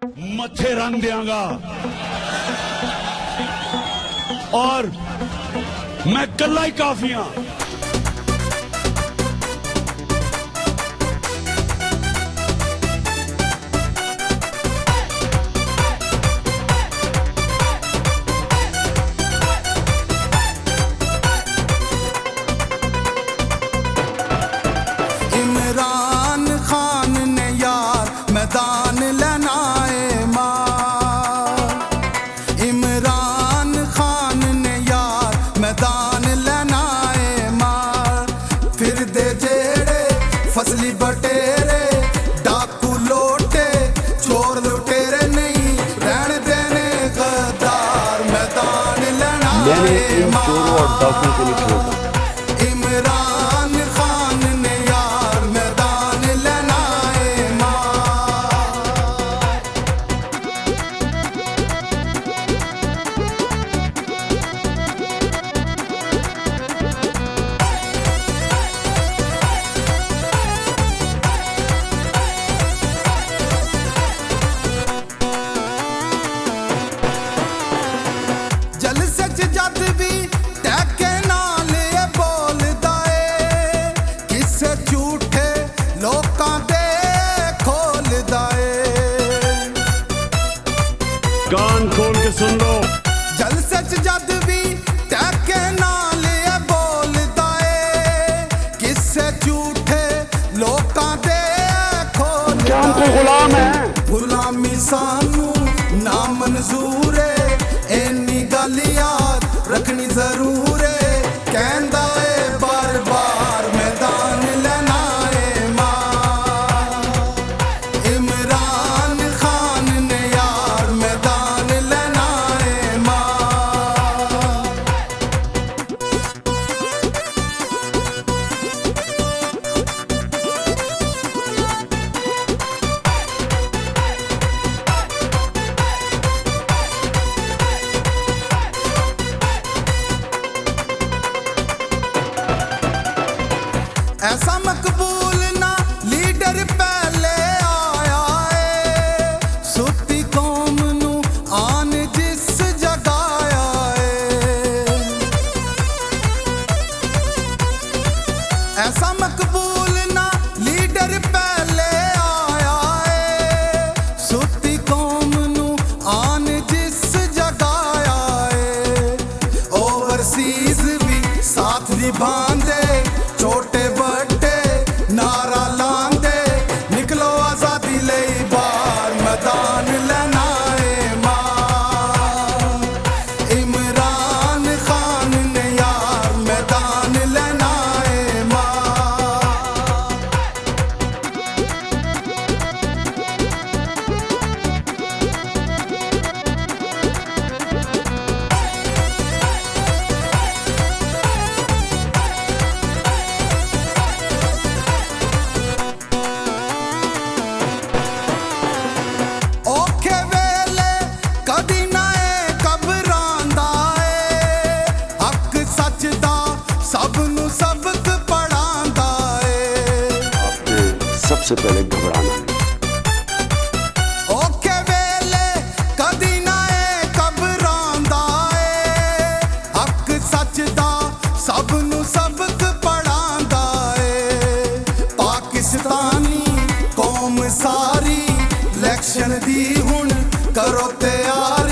मत्थे रंग देंगा और मैं कल्ला ही काफी हां। इमरान खान ने यार मैदान लेना है मार। इमरान खान ने यार मैदान लेना है मार। फिर दे जेड़े फसली बटेरे डाकू लोटे चोर लुटेरे नहीं रहने देने गद्दार मैदान लेना है मार। इमरान खान ने यार मैदान लेना है मार। जलसे च जद भी टैके नाल ये बोलदा ए किसे झूठे लोकां दे खोलदा ए। कान खोल के सुन लो। जलसे च जद भी टैके नाल ये बोलदा ए किसे झूठे लोकां दे खोलदा ए। गुलाम है गुलामी सानू ना मंजूर है इन्नी गल याद रखनी जरूर है। कहंदा है बार बार मैदान लेना है मार। इमरान खान ने यार मैदान लेना है मार। ऐसा मकबूल ना लीडर पहले आया है सुती कौम नू आन जिस जगाया है। ऐसा मकबूल ना लीडर पहले आया है सुती कौम नू आन जिस जगाया है। ओवरसीज भी साथ निभांदे छोटे बड़े नारा लांदे निकलो आजादी लई बार मैदान लेना है मार। इमरान खान ने यार मैदान लेना है मार। औखे वेले कदी ना ए घबरांदा ए हक सच दा सब नू सबक पढ़ांदा ए। आपने सबसे पहले घबराना है। औखे वेले कदी ना ए घबरांदा ए हक सच दा सब नू सबक पढ़ांदा ए। पाकिस्तानी कौम सारी इलेक्शन दी हुण करो तैयार